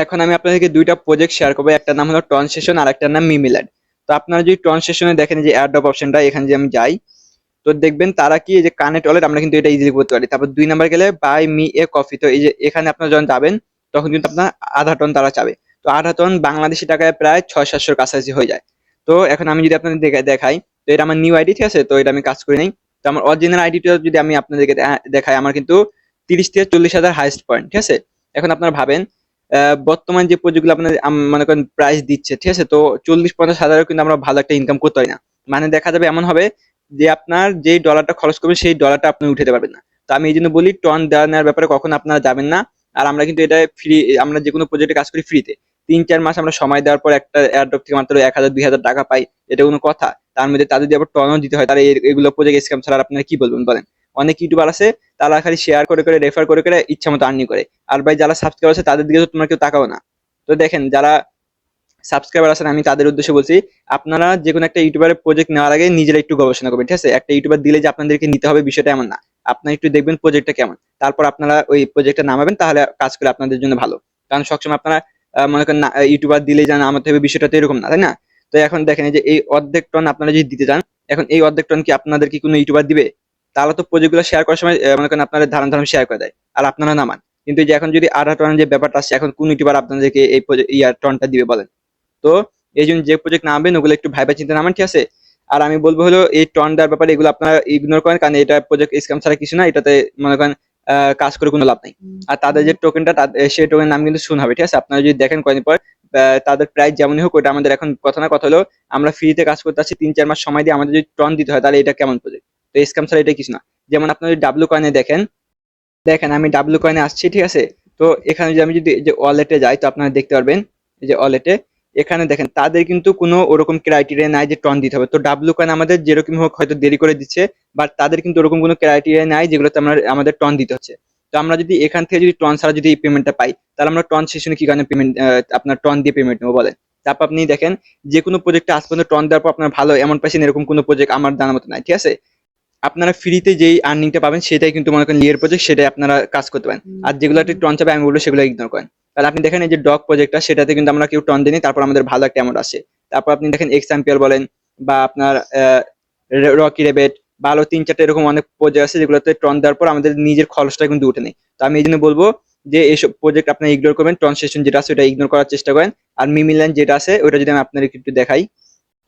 এখন আমি আপনাদেরকে দুইটা প্রজেক্ট শেয়ার করবো, একটা নাম হলো ট্রান্সলেশন আর একটা নাম মিমিল্যান্ড। তো আপনারা যদি ট্রান্সলেশনে দেখেন যে এয়ারড্রপ অপশনটা, এখানে যে আমি যাই, তো দেখবেন তারা কি এই যে কানেক্ট ওয়ালেট, আমরা কিন্তু এটা ইজিলি করতে পারি। তারপর 2 নাম্বার গেলে বাই মি এ কফি, তো এই যে এখানে আপনারা যখন যাবেন তখন কিন্তু আপনার আধা টন তারা চাবে। তো আধা টন বাংলাদেশি টাকায় প্রায় 600-700 কাছাকাছি হয়ে যায়। তো এখন আমি যদি আপনাদের দেখাই, তো এটা আমার নিউ আইডি, ঠিক আছে, তো এটা আমি কাজ করি নাই। তো আমার অরিজিনাল আইডিটা যদি আমি আপনাদেরকে দেখাই, আমার কিন্তু 30 থেকে 40 হাজার হাইস্ট পয়েন্ট, ঠিক আছে। এখন আপনারা ভাবেন বর্তমান যে প্রজেক্টগুলো আপনাদের মনে করেন প্রাইস দিচ্ছে, ঠিক আছে, তো 40-50 হাজারও কিন্তু আমরা ভালো একটা ইনকাম করতে পারি না। মানে দেখা যাবে এমন হবে যে আপনার যেই ডলারটা খরচ করবেন সেই ডলারটা আপনি উঠাতে পারবেন না। তো আমি এই জন্য বলি টন দেওয়া নেওয়ার ব্যাপারে কখন আপনারা যাবেন না। আর আমরা কিন্তু এটা ফ্রি, আমরা যে কোনো প্রজেক্টে কাজ করি ফ্রিতে। 3-4 মাস আমরা সময় দেওয়ার পর একটা এয়ারড্রপ থেকে মাত্র 1000-2000 টাকা পাই, এটা কোনো কথা? তার মধ্যে তাদের যদি আবার টনও দিতে হয়, তাহলে এগুলো প্রজেক্ট স্ক্যাম ছাড়া আর আপনারা কি বলবেন বলেন? অনেক ইউটিউবার আছে, তারা খালি শেয়ার করে করে রেফার করে করে ইচ্ছা মতো আর্নিং করে। আর ভাই যারা সাবস্ক্রাইবার আছে তাদের দিকে তো তোমরা কেউ তাকাও না। তো দেখেন যারা সাবস্ক্রাইবার আছেন, আমি তাদের উদ্দেশ্যে বলছি, আপনারা যে কোনো একটা ইউটিউবারের প্রজেক্ট নেওয়ার আগে নিজেরা একটু গবেষণা করবেন, ঠিক আছে। একটা ইউটিউবার দিলে যে আপনাদেরকে নিতে হবে বিষয়টা এমন না। আপনারা একটু দেখবেন প্রজেক্টটা কেমন, তারপর আপনারা ওই প্রজেক্টটা নামাবেন, তাহলে কাজ করে আপনাদের জন্য ভালো। কারণ সবসময় আপনারা মনে করেন ইউটিউবার দিলেই যেন নামাতে হবে, বিষয়টা তো এরকম না, তাই না? তো এখন দেখেন এই যে এই অর্ধেক টন আপনারা যদি দিতে চান, এখন এই অর্ধেক টন কি আপনাদের কি কোনো ইউটিউবার দিবে? তাহলে তো প্রজেক্টগুলো শেয়ার করার সময় মনে করেন আপনাদের ধারণ ধারণ শেয়ার করে দেয়, আর আপনারা নামান। কিন্তু এই যে এখন যদি আধা টন যে ব্যাপারটা আসছে, এখন কোন ইউটিউবার আপনাদেরকে এই ইয়ার টনটা দিবে বলেন? তো এই জন্য যে প্রজেক্ট নামবেন ওগুলো একটু ভাইবা চিন্তা নামান, ঠিক আছে। আর আমি বলবো হলো এই টন দেওয়ার ব্যাপারে এগুলো আপনারা ইগনোর করেন, কারণ এটা প্রজেক্ট স্ক্যাম ছাড়া কিছু না, এটাতে মনে করেন কাজ করে কোনো লাভ নাই। আর তাদের যে টোকেনটা, সেই টোকেনের নাম কিন্তু শুন হবে, ঠিক আছে। আপনারা যদি দেখেন কয়েকদিন পর তাদের প্রাইস যেমনই হোক, ওটা আমাদের এখন কথা না, কথা হলো আমরা ফ্রিতে কাজ করতে আছি 3-4 মাস সময় দিয়ে, আমাদের যদি টন দিতে হয় তাহলে এটা কেমন প্রজেক্ট? তো স্ক্যাম ছাড়া এটা কিছু না। যেমন আপনার যদি ডাব্লু কয়েনে দেখেন, দেখেন আমি ডাব্লু কয়েনে আসছি, ঠিক আছে। তো এখানে যদি আমি যদি এই যে ওয়ালেটে যাই, তো আপনারা দেখতে পারবেন এই যে ওয়ালেটে, এখানে দেখেন তাদের কিন্তু কোনো ওরকম ক্রাইটেরিয়া নাই যে টন দিতে হবে। তো ডাব্লু কয়েন আমাদের যেরকম হোক হয়তো দেরি করে দিচ্ছে, বাট তাদের কিন্তু ওরকম কোনো ক্রাইটেরিয়া নাই যেগুলোতে আমরা আমাদের টন দিতে হচ্ছে। তো আমরা যদি এখান থেকে যদি টন ছাড়া যদি এই পেমেন্টটা পাই, তাহলে আমরা টন সেশনে কি কারণে পেমেন্ট, আপনার টন দিয়ে পেমেন্ট নেবো বলেন? তারপর আপনি দেখেন যে কোনো প্রজেক্টে আজ পর্যন্ত টন দেওয়ার পর আপনার ভালো এমন পাইছেন, এরকম কোনো প্রজেক্ট আমার জানার মতো নাই, ঠিক আছে। আপনারা ফ্রিতে যেই আর্নিংটা পাবেন সেটাই কিন্তু মনে করেন লিয়ের প্রজেক্ট, সেটাই আপনারা কাজ করতে পারেন। আর যেগুলো একটু টন চাবে আমি বলবো সেগুলো ইগনোর করেন। তাহলে আপনি দেখেন এই যে ডগ প্রজেক্টটা, সেটাতে কিন্তু আমরা কেউ টন দিইনি, তারপর আমাদের ভালো একটা অ্যামাউন্ট আসে। তারপর আপনি দেখেন এক্সাম্পল বলেন, বা আপনার রকি রেবেট, ভালো 3-4টা এরকম অনেক প্রজেক্ট আছে যেগুলোতে টন দেওয়ার পর আমাদের নিজের খরচটা কিন্তু উঠে নেই। তো আমি এই জন্য বলবো যে এইসব প্রজেক্ট আপনারা ইগনোর করবেন, ট্রান্সলেশন যেটা আছে ওটা ইগনোর করার চেষ্টা করেন। আর মিমিল্যান্ড যেটা আছে ওটা যদি আমি আপনাদেরকে একটু দেখাই,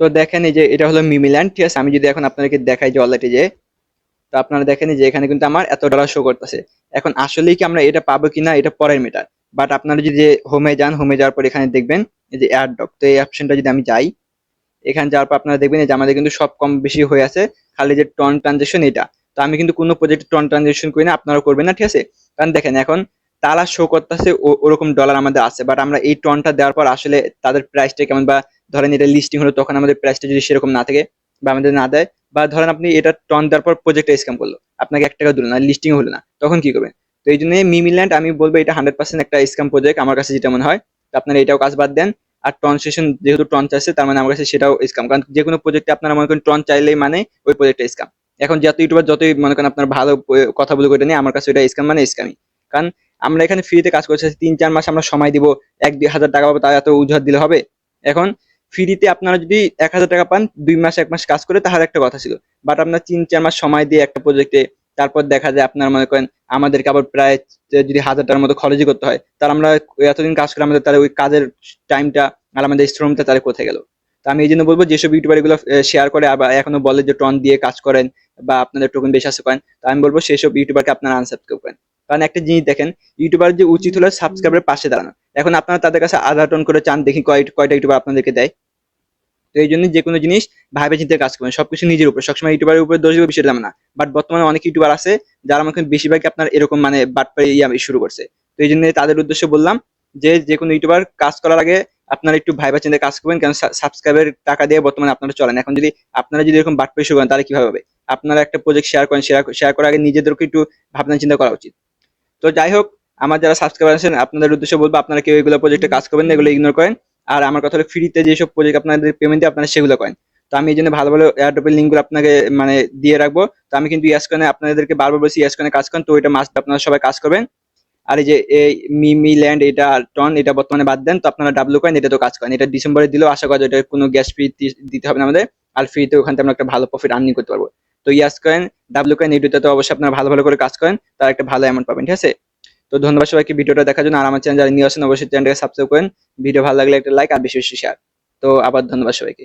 তো দেখেন এই যে এটা হলো মিমিল্যান্ড, ঠিক আছে। আমি যদি এখন আপনাদেরকে দেখাই যে অলরেডি যে, তো আপনারা দেখেন যে এখানে কিন্তু আমার এত ডলার শো করতেছে। এখন আসলেই কি আমরা এটা পাবো কিনা এটা পরের মেটার। বাট আপনারা যদি হোমে যান, হোমে যাওয়ার পর এখানে দেখবেন এই যে এয়ারড্রপ, তো এই অপশনটা যদি আমি যাই, এখানে যাওয়ার পর আপনারা দেখবেন যে আমাদের কিন্তু সব কম বেশি হয়ে আছে, খালি যে টন ট্রানজেকশন এটা। তো আমি কিন্তু কোনো প্রজেক্টে টন ট্রানজেকশন করি না, আপনারা করবেন না, ঠিক আছে। কারণ দেখেন এখন তারা শো করতেছে ওরকম ডলার আমাদের আছে, বাট আমরা এই টনটা দেওয়ার পর আসলে তাদের প্রাইসটা কেমন, বা ধরেন এটা লিস্টিং হলো তখন আমাদের প্রাইসটা যদি সেরকম না থাকে বা আমাদের না দেয়, বা ধরেন আপনি এটা টন দেওয়ার পর প্রজেক্টটা স্ক্যাম করলো, আপনাকে 1 টাকা দিল না, লিস্টিং হলো না, তখন কি করবেন? তো এই জন্য মিমিল্যান্ড আমি বলবো এটা 100% একটা স্ক্যাম প্রজেক্ট আমার কাছে যেটা মনে হয়। তো আপনারা এটাও কাজ বাদ দেন। আর ট্রানজেকশন যেহেতু ট্রন চাইছে, তার মানে আমার কাছে সেটাও স্ক্যাম, কারণ যে কোনো প্রজেক্টে আপনারা মনে করেন ট্রন চাইলেই মানে ওই প্রজেক্টটা স্ক্যাম। এখন যত ইউটিউবার যতই মনে করেন আপনার ভালো কথা বলে করে নিয়ে, আমার কাছে এটা স্ক্যাম মানে স্ক্যামই। কারণ আমরা এখানে ফ্রিতে কাজ করছি, 3-4 মাস আমরা সময় দিব, 1-2 হাজার টাকা পাবো, তাই এত অজুহাত দিলে হবে? এখন ফ্রিতে আপনারা যদি 1000 টাকা পান 2 মাস 1 মাস কাজ করে, তাহলে একটা কথা ছিল। বাট আপনার 3-4 মাস সময় দিয়ে একটা প্রজেক্টে, তারপর দেখা যায় আপনার মনে করেন আমাদেরকে আবার প্রায় যদি 1000 টাকার মতো খরচই করতে হয়, তাহলে আমরা এতদিন কাজ করে আমাদের তাহলে ওই কাজের টাইমটা আর আমাদের শ্রমটা তাহলে কোথায় গেল? তো আমি এই জন্য বলবো যেসব ইউটিউবার এগুলো শেয়ার করে আবার এখনো বলে যে টন দিয়ে কাজ করেন বা আপনাদের টোকেন বেশি আছে করেন, তো আমি বলবো সেসব ইউটিউবারকে আপনারা আনসাবস্ক্রাইব করেন। কারণ একটা জিনিস দেখেন, ইউটিউবার যে উচিত হলো সাবস্ক্রাইবের পাশে দাঁড়ানো। এখন আপনারা তাদের কাছে আধা টন করে চান, দেখি কয়টা ইউটিউবার আপনাদেরকে দেয়। তো এই জন্য যে কোনো জিনিস ভাইবে চিন্তে কাজ করবেন, সবকিছু নিজের উপর, সবসময় ইউটিউবারের উপরে দোষ দিব বিষয়টা তেমন না। বাট বর্তমানে অনেক ইউটিউবার আছে যারা মনে করেন বেশিরভাগই আপনার এরকম মানে বাটপাড়ি শুরু করছে। তো এই জন্য তাদের উদ্দেশ্যে বললাম যে যে কোনো ইউটিউবার কাজ করার আগে আপনারা একটু ভাইবা চিন্তে কাজ করবেন, কারণ সাবস্ক্রাইবের টাকা দিয়ে বর্তমানে আপনারা চলেন। এখন যদি আপনারা যদি এরকম বাটপাড়ি শুরু করেন তাহলে কিভাবে হবে? আপনারা একটা প্রজেক্ট শেয়ার করেন, শেয়ার করার আগে নিজেদেরকে একটু ভাবনা চিন্তা করা উচিত। তো যাই হোক, আমার যারা সাবস্ক্রাইবার আছেন আপনাদের উদ্দেশ্যে বলবো আপনারা কেউ এগুলো প্রজেক্টে কাজ করবেন না, এগুলো ইগনোর করেন। আর আমার কথা হলো ফ্রিতে যেসব প্রজেক্ট আপনাদের পেমেন্ট দিয়ে আপনারা সেগুলো করেন। তো আমি এই জন্য ভালো ভালো এয়ারড্রপের লিঙ্কগুলো আপনাকে মানে দিয়ে রাখবো। তো আমি কিন্তু ইয়াস কয়েনে আপনাদেরকে বারবার বলছি ইয়াস কয়েনে কাজ করেন, তো এটা মাস্ট আপনারা সবাই কাজ করবেন। আর এই যে এই মিমি ল্যান্ড এটা টন এটা বর্তমানে বাদ দেন, তো আপনারা ডাব্লু কয়েন এটা তো কাজ করেন, এটা ডিসেম্বরে দিলেও আশা করা যায় এটা কোনো গ্যাস ফি দিতে হবে না আমাদের, আর ফ্রিতে ওখান থেকে আমরা একটা ভালো প্রফিট আর্নিং করতে পারবো। তো ইয়াস কয়েন, ডাব্লু কয়েন এই দুটো তো অবশ্যই আপনারা ভালো ভালো করে কাজ করেন, তার একটা ভালো অ্যামাউন্ট পাবেন, ঠিক আছে। তো ধন্যবাদ সবাইকে ভিডিওটা দেখার জন্য, আর আমার চ্যানেল যারা নিয়ে আসেন অবশ্যই চ্যানেলটাকে সাবস্ক্রাইব করেন, ভিডিও ভালো লাগলে একটা লাইক আর বেশি বেশি শেয়ার। তো আবার ধন্যবাদ সবাইকে।